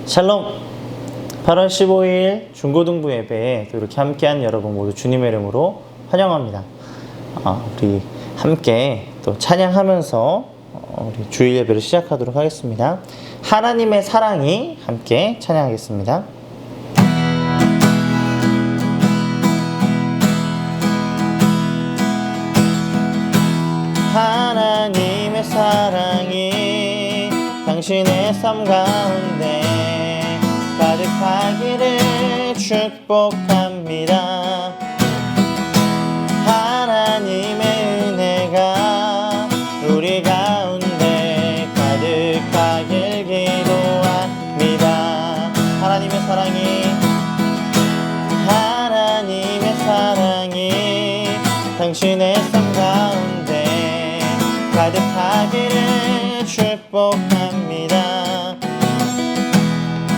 샬롬! 8월 15일 중고등부 예배에 또 이렇게 함께한 여러분 모두 주님의 이름으로 환영합니다. 우리 함께 또 찬양하면서 우리 주일 예배를 시작하도록 하겠습니다. 하나님의 사랑이 함께 찬양하겠습니다. 하나님의 사랑이 당신의 삶 가운데 가득하기를 축복합니다. 하나님의 은혜가 우리 가운데 가득하길 기도합니다. 하나님의 사랑이 당신의 삶 가운데 가득하기를 축복합니다.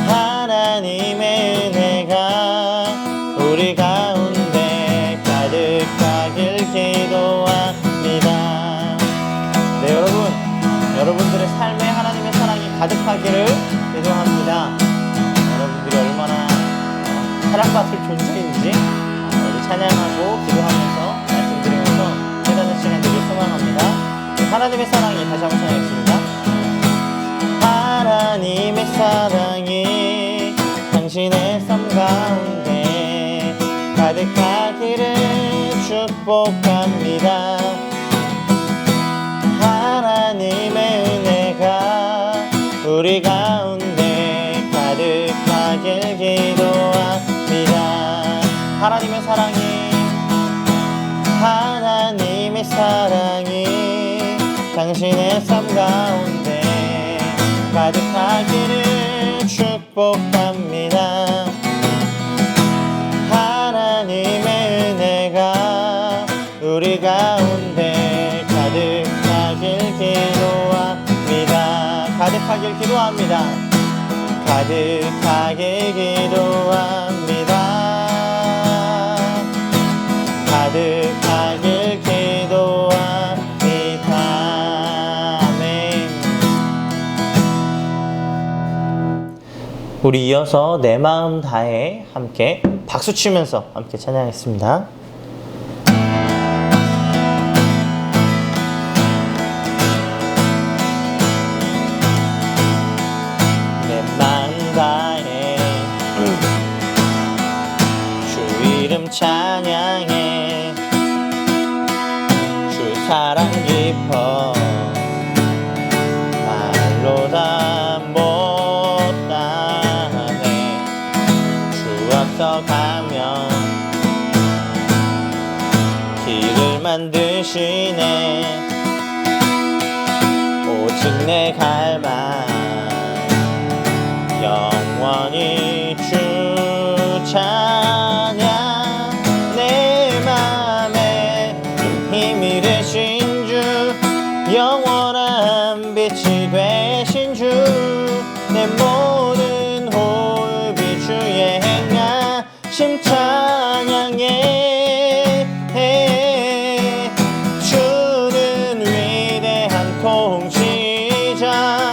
하나님의 은혜가 우리 가운데 가득하길 기도합니다. 네, 여러분들의 삶에 하나님의 사랑이 가득하기를 기도합니다. 여러분들이 얼마나 사랑받을 존재인지 우리 찬양하고 기도하면서 말씀드리면서 깨닫는 시간 되길 소망합니다. 하나님의 사랑이 다시 한번 찬양하겠습니다. 하나님의 사랑이 당신의 삶 가운데 가득하기를 축복합니다. 하나님의 은혜가 우리 가운데 가득하길 기도합니다. 하나님의 사랑이 당신의 삶 가운데 가득하기를 축복합니다. 하나님의 은혜가 우리 가운데 가득하길 기도합니다. 가득하길 기도합니다. 가득하길 기도합니다. 가득하길 기도합니다. 아멘. 우리 이어서 내 마음 다해 함께 박수 치면서 함께 찬양하겠습니다. 내 마음 다해 주 이름 찬양해 주 사랑 깊어 말로 다 못하네 주 앞서 가면 길을 만드시네 오직 내 갈망 영원히 주 찬양 내 맘에 힘이 되신 주 영원한 빛이 되신 주 내 모든 호흡이 주의 행하심 찬양해 주는 위대한 통치자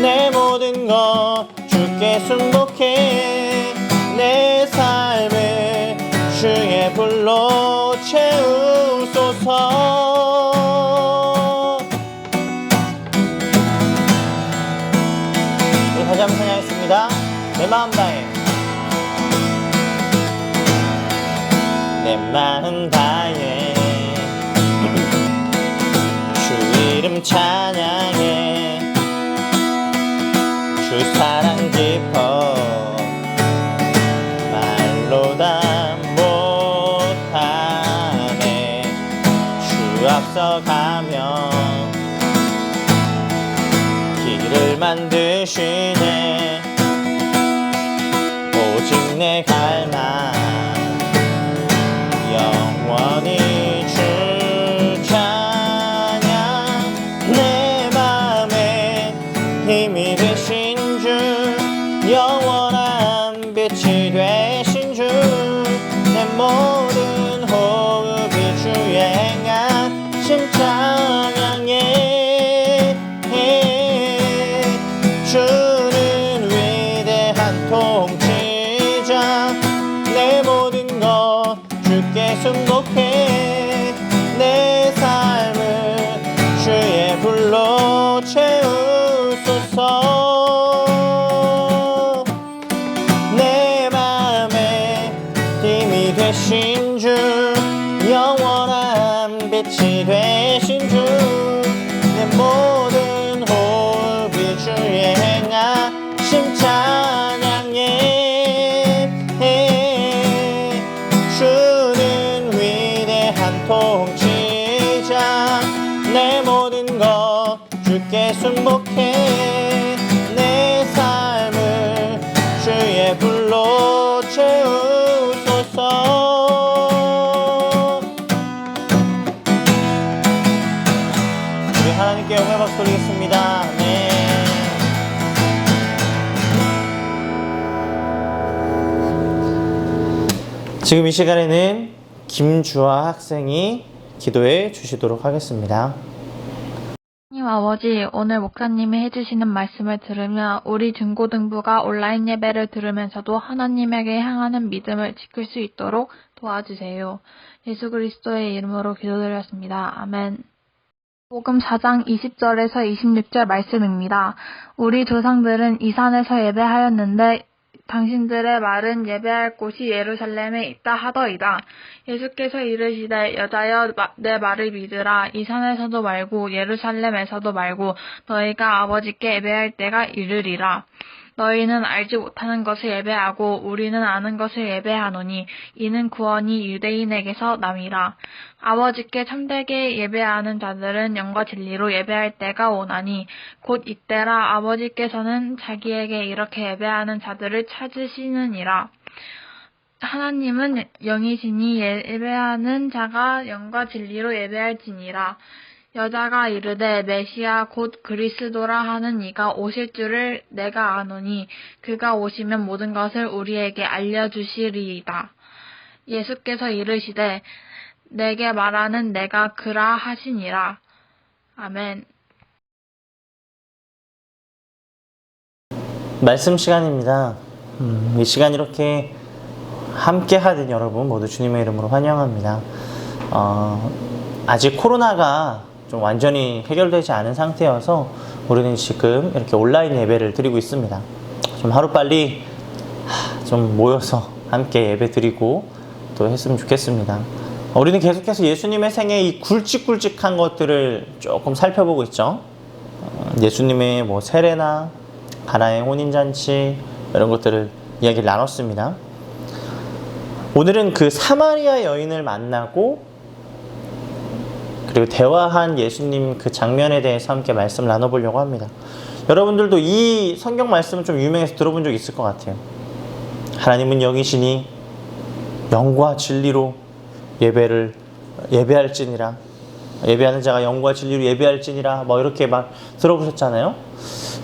내 모든 것 주께 순복해 내 삶을 주의 불로 채우소서. 우리 다시 한번 찬양하겠습니다. 내 마음 다해 내 마음 다해 주 이름 찬양해 주 사랑 깊어 말로 다 못하네 주 앞서 가면 길을 만드시네 오직 내 갈망 영원히 주 찬양 내 맘에 힘이 되신 주 영원한 빛이 되신 주 내 모든 호흡이 주의 행하심 찬양해 주는 위대한 되신 주 내 모든 호흡이 주의 행하심 찬양해. 주는 위대한 통치자 내 모든 것 주께 순복해. 내 삶을 주의 불로 채우소서. 우리 하나님께 영광 박수 드리겠습니다. 네. 지금 이 시간에는 김주아 학생이 기도해 주시도록 하겠습니다. 하나님 아버지, 오늘 목사님이 해주시는 말씀을 들으며 우리 중고등부가 온라인 예배를 들으면서도 하나님에게 향하는 믿음을 지킬 수 있도록 도와주세요. 예수 그리스도의 이름으로 기도드렸습니다. 아멘. 복음 4장 20절에서 26절 말씀입니다. 우리 조상들은 이 산에서 예배하였는데 당신들의 말은 예배할 곳이 예루살렘에 있다 하더이다. 예수께서 이르시되 여자여 내 말을 믿으라. 이 산에서도 말고 예루살렘에서도 말고 너희가 아버지께 예배할 때가 이르리라. 너희는 알지 못하는 것을 예배하고 우리는 아는 것을 예배하노니 이는 구원이 유대인에게서 남이라. 아버지께 참되게 예배하는 자들은 영과 진리로 예배할 때가 오나니 곧 이때라. 아버지께서는 자기에게 이렇게 예배하는 자들을 찾으시느니라. 하나님은 영이시니 예배하는 자가 영과 진리로 예배할지니라. 여자가 이르되 메시아 곧 그리스도라 하는 이가 오실 줄을 내가 아노니 그가 오시면 모든 것을 우리에게 알려주시리이다. 예수께서 이르시되 내게 말하는 내가 그라 하시니라. 아멘. 말씀 시간입니다. 이 시간 이렇게 함께 하는 여러분 모두 주님의 이름으로 환영합니다. 아직 코로나가 좀 완전히 해결되지 않은 상태여서 우리는 지금 이렇게 온라인 예배를 드리고 있습니다. 좀 하루빨리 좀 모여서 함께 예배 드리고 또 했으면 좋겠습니다. 우리는 계속해서 예수님의 생애 이 굵직굵직한 것들을 조금 살펴보고 있죠. 예수님의 뭐 세례나 가나의 혼인잔치 이런 것들을 이야기를 나눴습니다. 오늘은 그 사마리아 여인을 만나고 그리고 대화한 예수님 그 장면에 대해서 함께 말씀을 나눠보려고 합니다. 여러분들도 이 성경 말씀은 좀 유명해서 들어본 적 있을 것 같아요. 하나님은 영이시니 영과 진리로 예배할지니라. 예배하는 자가 영과 진리로 예배할지니라. 뭐 이렇게 막 들어보셨잖아요.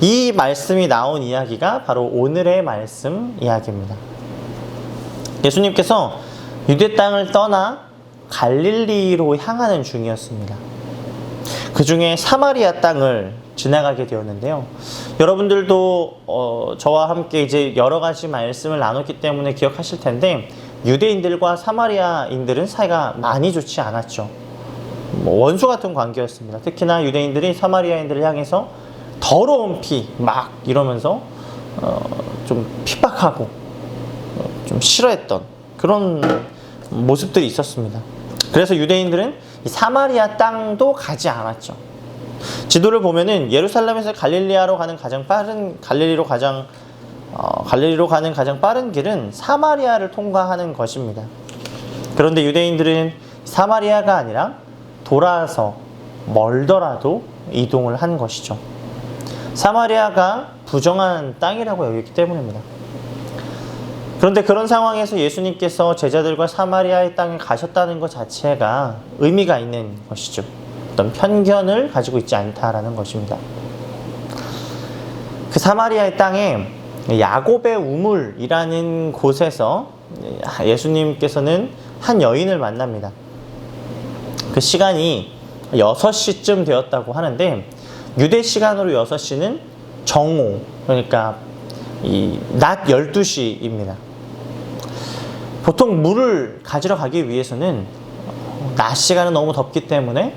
이 말씀이 나온 이야기가 바로 오늘의 말씀 이야기입니다. 예수님께서 유대 땅을 떠나 갈릴리로 향하는 중이었습니다. 그 중에 사마리아 땅을 지나가게 되었는데요. 여러분들도 저와 함께 이제 여러 가지 말씀을 나눴기 때문에 기억하실 텐데 유대인들과 사마리아인들은 사이가 많이 좋지 않았죠. 원수 같은 관계였습니다. 특히나 유대인들이 사마리아인들을 향해서 더러운 피 막 이러면서 좀 핍박하고 좀 싫어했던 그런 모습들이 있었습니다. 그래서 유대인들은 이 사마리아 땅도 가지 않았죠. 지도를 보면은 예루살렘에서 갈릴리로 가는 가장 빠른 길은 사마리아를 통과하는 것입니다. 그런데 유대인들은 사마리아가 아니라 돌아서 멀더라도 이동을 한 것이죠. 사마리아가 부정한 땅이라고 여겼기 때문입니다. 그런데 그런 상황에서 예수님께서 제자들과 사마리아의 땅에 가셨다는 것 자체가 의미가 있는 것이죠. 어떤 편견을 가지고 있지 않다라는 것입니다. 그 사마리아의 땅에 야곱의 우물이라는 곳에서 예수님께서는 한 여인을 만납니다. 그 시간이 6시쯤 되었다고 하는데 유대 시간으로 6시는 정오, 그러니까 낮 12시입니다. 보통 물을 가지러 가기 위해서는 낮 시간은 너무 덥기 때문에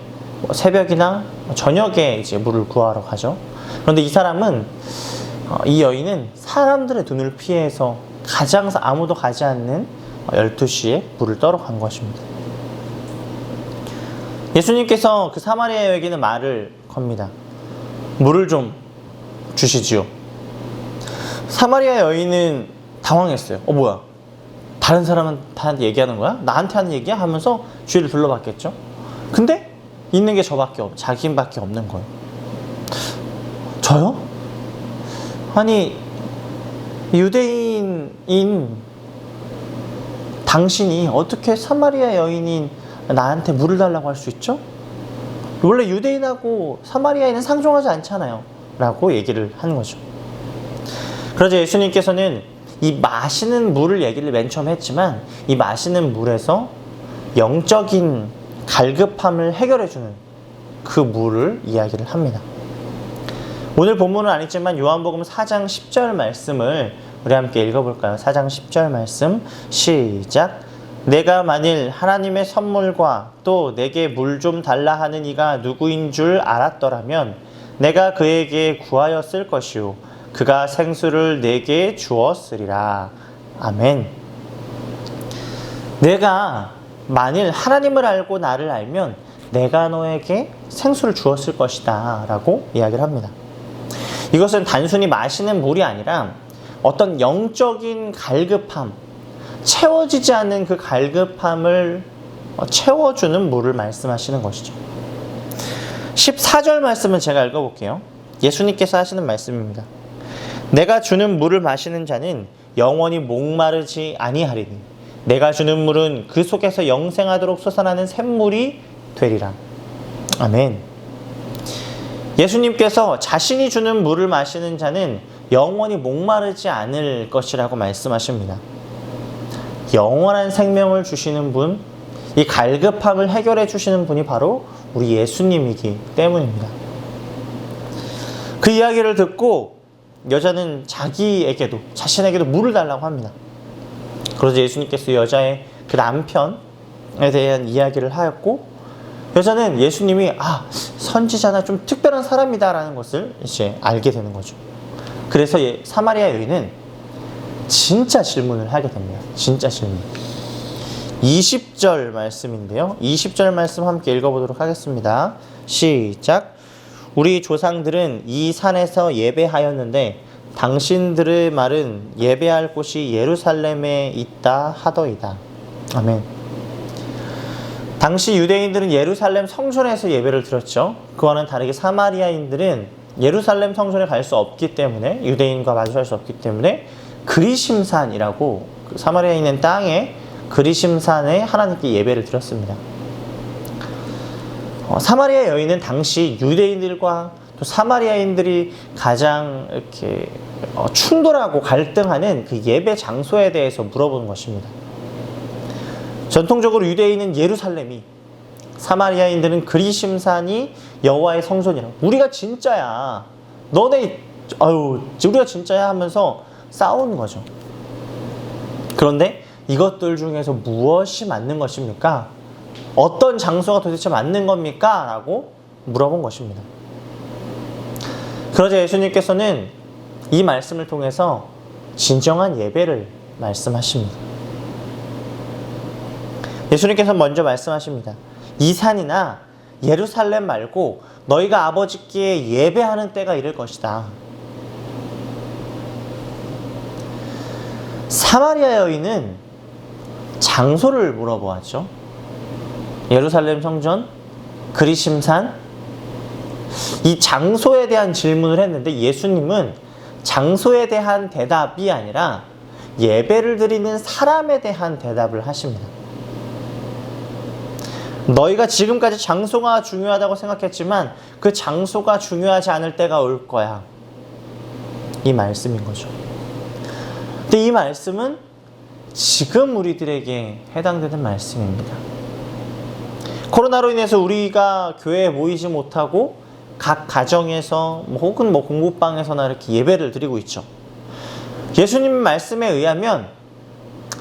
새벽이나 저녁에 이제 물을 구하러 가죠. 그런데 이 여인은 사람들의 눈을 피해서 가장 아무도 가지 않는 12시에 물을 떠러 간 것입니다. 예수님께서 그 사마리아 여인에게 말을 겁니다. 물을 좀 주시지요. 사마리아 여인은 당황했어요. 뭐야? 다른 사람한테 얘기하는 거야? 나한테 하는 얘기야? 하면서 주위를 둘러봤겠죠. 근데 있는 게 자기밖에 없는 거예요. 저요? 아니, 유대인인 당신이 어떻게 사마리아 여인인 나한테 물을 달라고 할 수 있죠? 원래 유대인하고 사마리아인은 상종하지 않잖아요. 라고 얘기를 하는 거죠. 그러자 예수님께서는 이 마시는 물을 얘기를 맨 처음 했지만 이 마시는 물에서 영적인 갈급함을 해결해주는 그 물을 이야기를 합니다. 오늘 본문은 아니지만 요한복음 4장 10절 말씀을 우리 함께 읽어볼까요? 4장 10절 말씀 시작. 내가 만일 하나님의 선물과 또 내게 물 좀 달라 하는 이가 누구인 줄 알았더라면 내가 그에게 구하였을 것이요 그가 생수를 내게 주었으리라. 아멘. 내가 만일 하나님을 알고 나를 알면 내가 너에게 생수를 주었을 것이다 라고 이야기를 합니다. 이것은 단순히 마시는 물이 아니라 어떤 영적인 갈급함, 채워지지 않는 그 갈급함을 채워주는 물을 말씀하시는 것이죠. 14절 말씀을 제가 읽어볼게요. 예수님께서 하시는 말씀입니다. 내가 주는 물을 마시는 자는 영원히 목마르지 아니하리니 내가 주는 물은 그 속에서 영생하도록 솟아나는 샘물이 되리라. 아멘. 예수님께서 자신이 주는 물을 마시는 자는 영원히 목마르지 않을 것이라고 말씀하십니다. 영원한 생명을 주시는 분, 이 갈급함을 해결해 주시는 분이 바로 우리 예수님이기 때문입니다. 그 이야기를 듣고 여자는 자신에게도 물을 달라고 합니다. 그래서 예수님께서 여자의 그 남편에 대한 이야기를 하였고, 여자는 예수님이 선지자나 좀 특별한 사람이다라는 것을 이제 알게 되는 거죠. 그래서 사마리아 여인은 진짜 질문을 하게 됩니다. 진짜 질문. 20절 말씀인데요. 20절 말씀 함께 읽어보도록 하겠습니다. 시작. 우리 조상들은 이 산에서 예배하였는데 당신들의 말은 예배할 곳이 예루살렘에 있다 하더이다. 아멘. 당시 유대인들은 예루살렘 성전에서 예배를 드렸죠. 그와는 다르게 사마리아인들은 예루살렘 성전에 갈 수 없기 때문에, 유대인과 마주할 수 없기 때문에 그리심산이라고 사마리아에 있는 땅에 그리심산에 하나님께 예배를 드렸습니다. 사마리아 여인은 당시 유대인들과 또 사마리아인들이 가장 이렇게 충돌하고 갈등하는 그 예배 장소에 대해서 물어보는 것입니다. 전통적으로 유대인은 예루살렘이, 사마리아인들은 그리심산이 여호와의 성전이라고, 우리가 진짜야, 우리가 진짜야 하면서 싸우는 거죠. 그런데 이것들 중에서 무엇이 맞는 것입니까? 어떤 장소가 도대체 맞는 겁니까? 라고 물어본 것입니다. 그러자 예수님께서는 이 말씀을 통해서 진정한 예배를 말씀하십니다. 예수님께서 먼저 말씀하십니다. 이 산이나 예루살렘 말고 너희가 아버지께 예배하는 때가 이를 것이다. 사마리아 여인은 장소를 물어보았죠. 예루살렘 성전, 그리심산, 이 장소에 대한 질문을 했는데 예수님은 장소에 대한 대답이 아니라 예배를 드리는 사람에 대한 대답을 하십니다. 너희가 지금까지 장소가 중요하다고 생각했지만 그 장소가 중요하지 않을 때가 올 거야. 이 말씀인 거죠. 근데 이 말씀은 지금 우리들에게 해당되는 말씀입니다. 코로나로 인해서 우리가 교회에 모이지 못하고 각 가정에서 혹은 공부방에서나 이렇게 예배를 드리고 있죠. 예수님 말씀에 의하면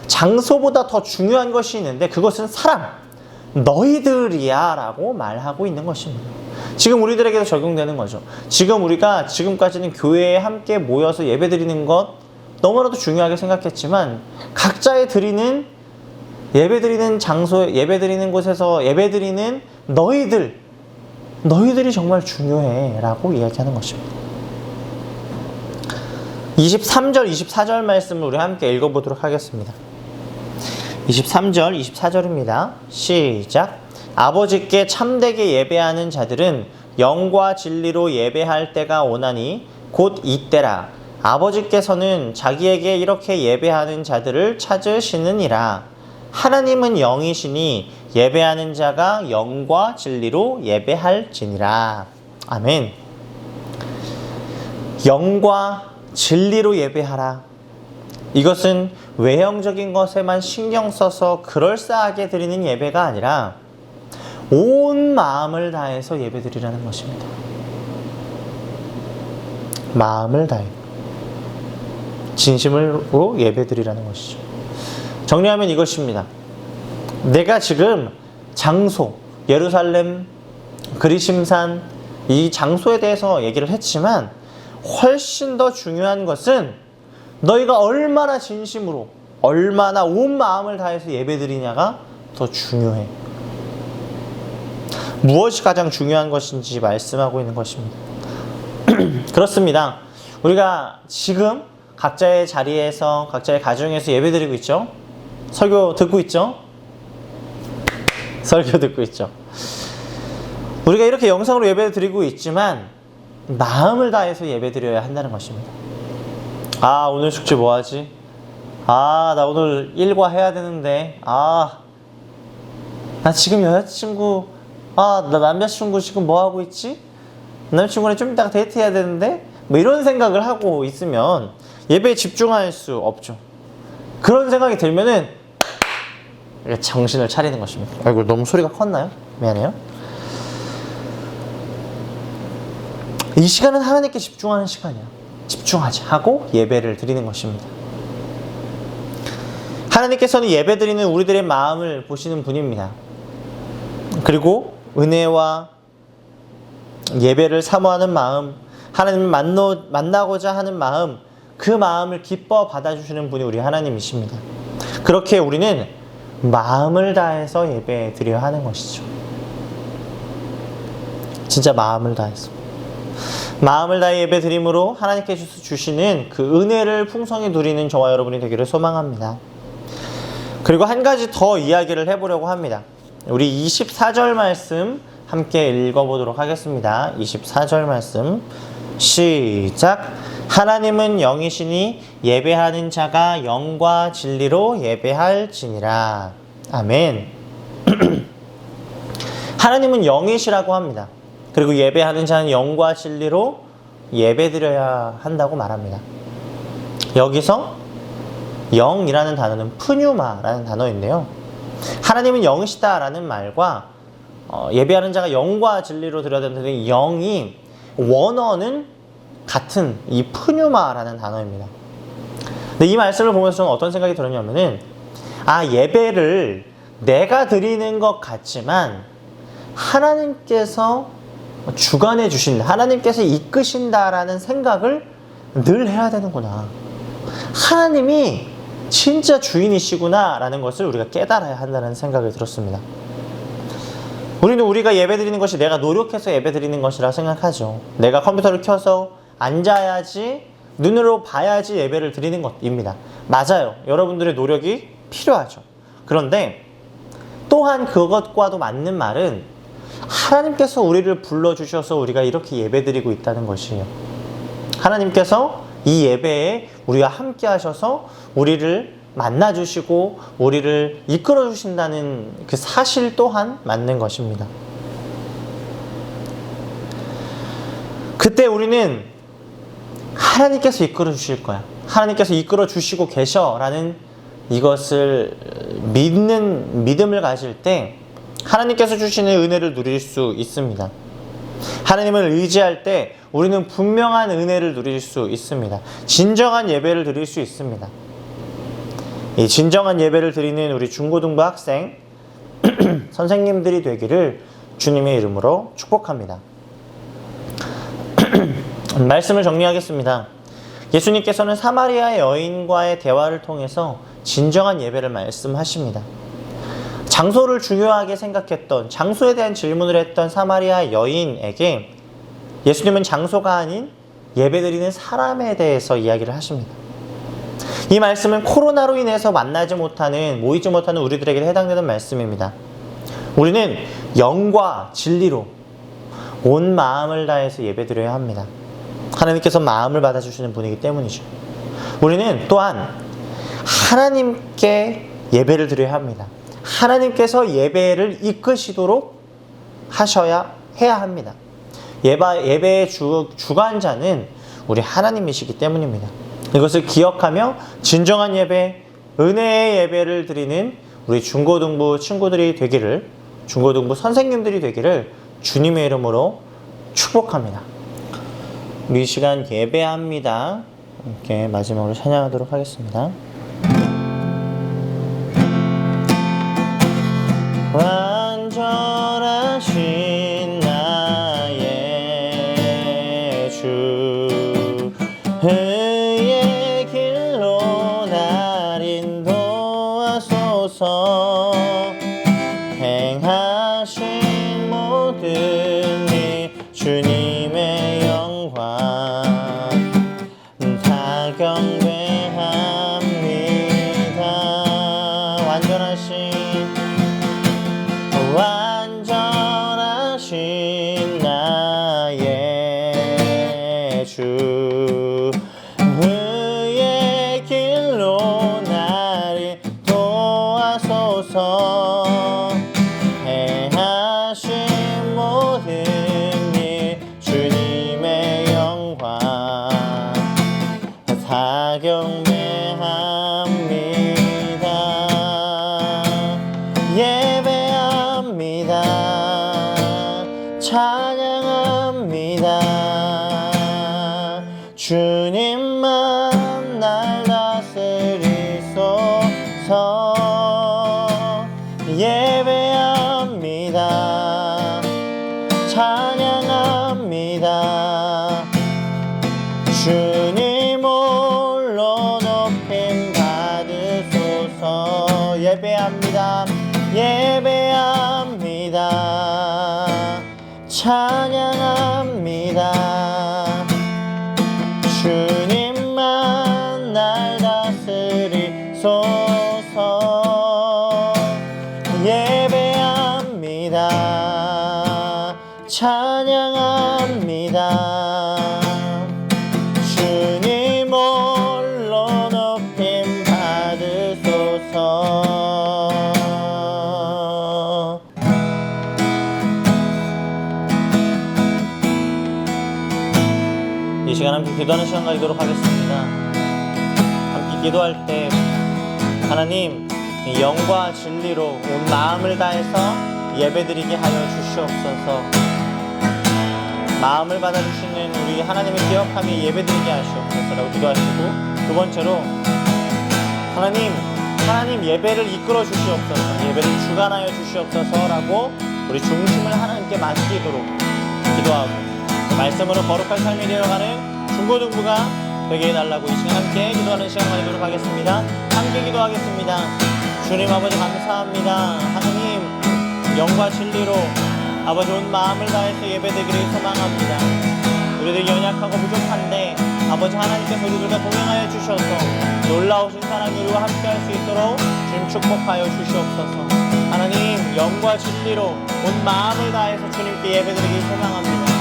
장소보다 더 중요한 것이 있는데 그것은 사람, 너희들이야 라고 말하고 있는 것입니다. 지금 우리들에게도 적용되는 거죠. 지금 우리가 지금까지는 교회에 함께 모여서 예배 드리는 것 너무나도 중요하게 생각했지만 각자의 드리는 예배 드리는 장소, 예배 드리는 곳에서 예배 드리는 너희들이 정말 중요해 라고 이야기하는 것입니다. 23절, 24절 말씀을 우리 함께 읽어보도록 하겠습니다. 23절, 24절입니다. 시작. 아버지께 참되게 예배하는 자들은 영과 진리로 예배할 때가 오나니 곧 이때라. 아버지께서는 자기에게 이렇게 예배하는 자들을 찾으시느니라. 하나님은 영이시니 예배하는 자가 영과 진리로 예배할지니라. 아멘. 영과 진리로 예배하라. 이것은 외형적인 것에만 신경 써서 그럴싸하게 드리는 예배가 아니라 온 마음을 다해서 예배드리라는 것입니다. 마음을 다해 진심으로 예배드리라는 것이죠. 정리하면 이것입니다. 내가 지금 장소, 예루살렘, 그리심산 이 장소에 대해서 얘기를 했지만 훨씬 더 중요한 것은 너희가 얼마나 진심으로, 얼마나 온 마음을 다해서 예배드리냐가 더 중요해. 무엇이 가장 중요한 것인지 말씀하고 있는 것입니다. 그렇습니다. 우리가 지금 각자의 자리에서, 각자의 가정에서 예배드리고 있죠? 설교 듣고 있죠? 설교 듣고 있죠. 우리가 이렇게 영상으로 예배드리고 있지만 마음을 다해서 예배드려야 한다는 것입니다. 아, 오늘 숙제 뭐 하지? 아, 나 오늘 일과 해야 되는데. 아, 나 지금 여자친구, 나 남자친구 지금 뭐 하고 있지? 남자친구랑 좀 이따가 데이트해야 되는데? 뭐 이런 생각을 하고 있으면 예배에 집중할 수 없죠. 그런 생각이 들면은 정신을 차리는 것입니다. 아이고, 너무 소리가 컸나요? 미안해요. 이 시간은 하나님께 집중하는 시간이야. 집중하자 하고 예배를 드리는 것입니다. 하나님께서는 예배 드리는 우리들의 마음을 보시는 분입니다. 그리고 은혜와 예배를 사모하는 마음, 하나님을 만나고자 하는 마음, 그 마음을 기뻐 받아주시는 분이 우리 하나님이십니다. 그렇게 우리는 마음을 다해서 예배 드려야 하는 것이죠. 진짜 마음을 다해서. 마음을 다해 예배 드림으로 하나님께서 주시는 그 은혜를 풍성히 누리는 저와 여러분이 되기를 소망합니다. 그리고 한 가지 더 이야기를 해보려고 합니다. 우리 24절 말씀 함께 읽어보도록 하겠습니다. 24절 말씀 시작. 하나님은 영이시니 예배하는 자가 영과 진리로 예배할지니라. 아멘. 하나님은 영이시라고 합니다. 그리고 예배하는 자는 영과 진리로 예배드려야 한다고 말합니다. 여기서 영이라는 단어는 푸뉴마라는 단어인데요. 하나님은 영이시다라는 말과 예배하는 자가 영과 진리로 드려야 되는데 영이 원어는 같은 이 푸뉴마라는 단어입니다. 근데 이 말씀을 보면서 저는 어떤 생각이 들었냐면은 예배를 내가 드리는 것 같지만 하나님께서 주관해 주신다, 하나님께서 이끄신다라는 생각을 늘 해야 되는구나. 하나님이 진짜 주인이시구나 라는 것을 우리가 깨달아야 한다는 생각이 들었습니다. 우리는 우리가 예배드리는 것이 내가 노력해서 예배드리는 것이라 생각하죠. 내가 컴퓨터를 켜서 앉아야지, 눈으로 봐야지 예배를 드리는 것입니다. 맞아요. 여러분들의 노력이 필요하죠. 그런데 또한 그것과도 맞는 말은 하나님께서 우리를 불러주셔서 우리가 이렇게 예배드리고 있다는 것이에요. 하나님께서 이 예배에 우리와 함께 하셔서 우리를 만나주시고 우리를 이끌어주신다는 그 사실 또한 맞는 것입니다. 그때 우리는 하나님께서 이끌어주실 거야, 하나님께서 이끌어주시고 계셔라는 이것을 믿는 믿음을 가질 때 하나님께서 주시는 은혜를 누릴 수 있습니다. 하나님을 의지할 때 우리는 분명한 은혜를 누릴 수 있습니다. 진정한 예배를 드릴 수 있습니다. 이 진정한 예배를 드리는 우리 중고등부 학생 선생님들이 되기를 주님의 이름으로 축복합니다. 말씀을 정리하겠습니다. 예수님께서는 사마리아 여인과의 대화를 통해서 진정한 예배를 말씀하십니다. 장소를 중요하게 생각했던, 장소에 대한 질문을 했던 사마리아 여인에게 예수님은 장소가 아닌 예배드리는 사람에 대해서 이야기를 하십니다. 이 말씀은 코로나로 인해서 만나지 못하는, 모이지 못하는 우리들에게 해당되는 말씀입니다. 우리는 영과 진리로 온 마음을 다해서 예배드려야 합니다. 하나님께서 마음을 받아주시는 분이기 때문이죠. 우리는 또한 하나님께 예배를 드려야 합니다. 하나님께서 예배를 이끄시도록 해야 합니다. 예배의 주관자는 우리 하나님이시기 때문입니다. 이것을 기억하며 진정한 예배, 은혜의 예배를 드리는 우리 중고등부 친구들이 되기를, 중고등부 선생님들이 되기를 주님의 이름으로 축복합니다. 우리 이 시간 예배합니다. 이렇게 마지막으로 찬양하도록 하겠습니다. 완전하신 나의 주, 의의 길로 날 인도하소서. 행하신 모든 일 주님의 영광 다 경배합니다. 완전하신 나의 주, 의의 길로 날 인도하소서. 행하신 모든 일 주님의 영광 다 경배합니다. 예배합니다. 찬양합니다. 주님만 날 다스리소서. 예배합니다. 찬양합니다. 주님 홀로 높임 받으소서. 예배합니다. 예배합니다. 찬양합니다. 주님만 날 다스리소서. 예배합니다. 찬양합니다. 주님 홀로 높임 받으소서. 이 시간 함께 기도하는 시간 가지도록 하겠습니다. 함께 기도할 때 하나님, 이 영과 진리로 온 마음을 다해서 예배드리게 하여 주시옵소서. 마음을 받아주시는 우리 하나님을 기억하며 예배드리게 하시옵소서라고 기도하시고, 두 번째로 하나님 예배를 이끌어 주시옵소서, 예배를 주관하여 주시옵소서라고 우리 중심을 하나님께 맡기도록 기도하고, 말씀으로 거룩한 삶이 되어가는 중고등부가 되게 해달라고 이 시간 함께 기도하는 시간 가지도록 하겠습니다. 함께 기도하겠습니다. 주님 아버지 감사합니다. 하나님, 영과 진리로 아버지 온 마음을 다해서 예배드리기를 소망합니다. 우리들이 연약하고 부족한데 아버지 하나님께서 우리들과 동행하여 주셔서 놀라우신 사랑이 우리와 함께할 수 있도록 주님 축복하여 주시옵소서. 하나님, 영과 진리로 온 마음을 다해서 주님께 예배드리기를 소망합니다.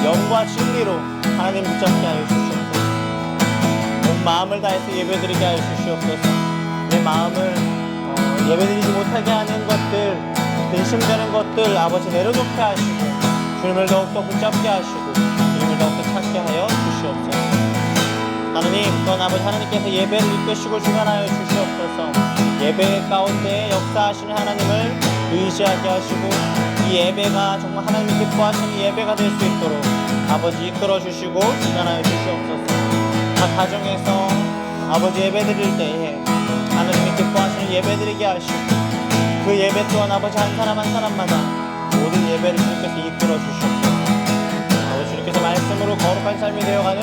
영과 진리로 하나님 붙잡게 하여 주시옵소서. 온 마음을 다해서 예배드리게 하여 주시옵소서. 내 마음을 예배드리지 못하게 하는 것들, 근심되는 것들 아버지 내려놓게 하시고, 주님을 더욱더 붙잡게 하시고, 주님을 더욱더 찾게 하여 주시옵소서. 하나님, 또한 아버지 하나님께서 예배를 이끄시고 주관하여 주시옵소서. 예배 가운데 역사하시는 하나님을 의지하게 하시고, 이 예배가 정말 하나님이 기뻐하시는 예배가 될 수 있도록 아버지 이끌어 주시고 주관하여 주시옵소서. 각 가정에서 아버지 예배 드릴 때에 하나님이 기뻐하시는 예배 드리게 하시고, 그 예배 또한 아버지 한 사람 한 사람마다 모든 예배를 주님께서 이끌어 주시옵소서. 아버지 주님께서 말씀으로 거룩한 삶이 되어가는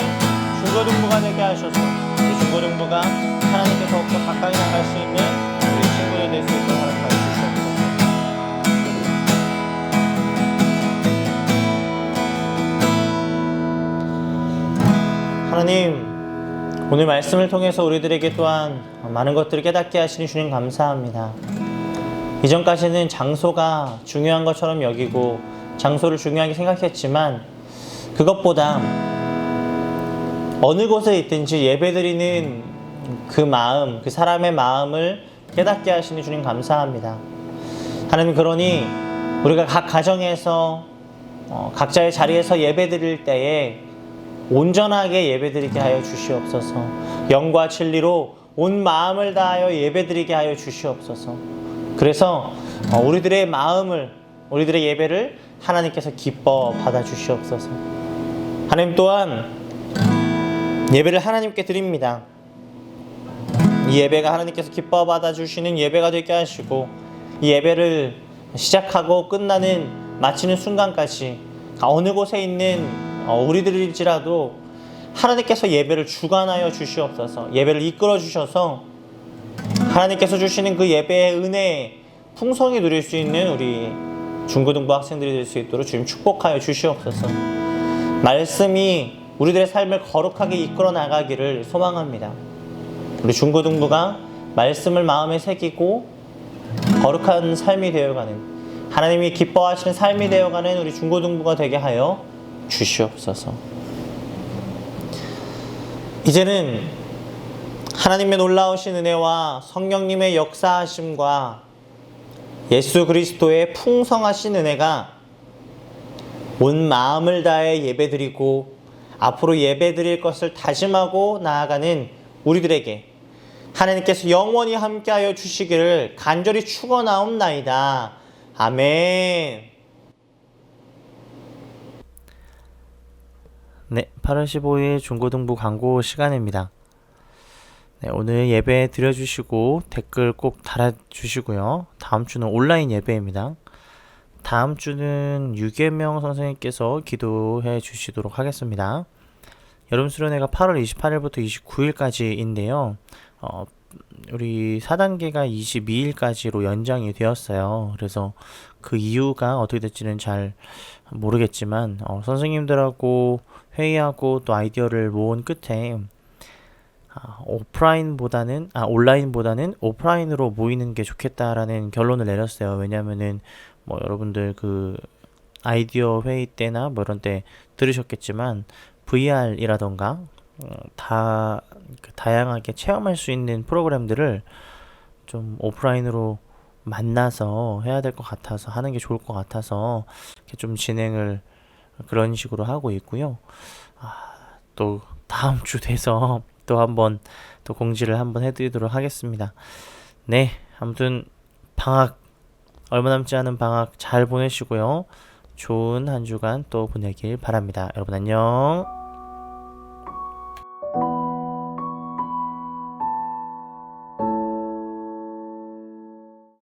중고등부가 되게 하셔서 이 중고등부가 하나님께 더욱더 가까이 나갈 수 있는 우리 친구들 될 수 있도록 허락하여 주시옵소서. 하나님, 오늘 말씀을 통해서 우리들에게 또한 많은 것들을 깨닫게 하시는 주님 감사합니다. 이전까지는 장소가 중요한 것처럼 여기고 장소를 중요하게 생각했지만 그것보다 어느 곳에 있든지 예배드리는 그 마음, 그 사람의 마음을 깨닫게 하시는 주님 감사합니다. 하나님, 그러니 우리가 각 가정에서 각자의 자리에서 예배드릴 때에 온전하게 예배드리게 하여 주시옵소서. 영과 진리로 온 마음을 다하여 예배드리게 하여 주시옵소서. 그래서 우리들의 마음을, 우리들의 예배를 하나님께서 기뻐 받아 주시옵소서. 하나님 또한 예배를 하나님께 드립니다. 이 예배가 하나님께서 기뻐 받아 주시는 예배가 되게 하시고, 이 예배를 시작하고 끝나는 마치는 순간까지 어느 곳에 있는 우리들일지라도 하나님께서 예배를 주관하여 주시옵소서. 예배를 이끌어 주셔서 하나님께서 주시는 그 예배의 은혜의 풍성히 누릴 수 있는 우리 중고등부 학생들이 될 수 있도록 주님 축복하여 주시옵소서. 말씀이 우리들의 삶을 거룩하게 이끌어 나가기를 소망합니다. 우리 중고등부가 말씀을 마음에 새기고 거룩한 삶이 되어가는, 하나님이 기뻐하시는 삶이 되어가는 우리 중고등부가 되게 하여 주시옵소서. 이제는 하나님의 놀라우신 은혜와 성령님의 역사하심과 예수 그리스도의 풍성하신 은혜가 온 마음을 다해 예배드리고 앞으로 예배드릴 것을 다짐하고 나아가는 우리들에게 하나님께서 영원히 함께하여 주시기를 간절히 축원하옵나이다. 아멘. 네, 8월 15일 중고등부 광고 시간입니다. 네, 오늘 예배 드려주시고 댓글 꼭 달아주시고요. 다음 주는 온라인 예배입니다. 다음 주는 유계명 선생님께서 기도해 주시도록 하겠습니다. 여름 수련회가 8월 28일부터 29일까지인데요. 우리 4단계가 22일까지로 연장이 되었어요. 그래서 그 이유가 어떻게 될지는 잘 모르겠지만 선생님들하고 회의하고 또 아이디어를 모은 끝에 온라인보다는 오프라인으로 모이는 게 좋겠다라는 결론을 내렸어요. 왜냐면은 여러분들 그 아이디어 회의 때나 이런 때 들으셨겠지만 VR이라던가 다양하게 체험할 수 있는 프로그램들을 좀 오프라인으로 만나서 해야 될 것 같아서, 하는 게 좋을 것 같아서 이렇게 좀 진행을 그런 식으로 하고 있고요. 또 다음 주 돼서 또 한번 또 공지를 한번 해드리도록 하겠습니다. 네, 아무튼 얼마 남지 않은 방학 잘 보내시고요. 좋은 한 주간 또 보내길 바랍니다. 여러분 안녕.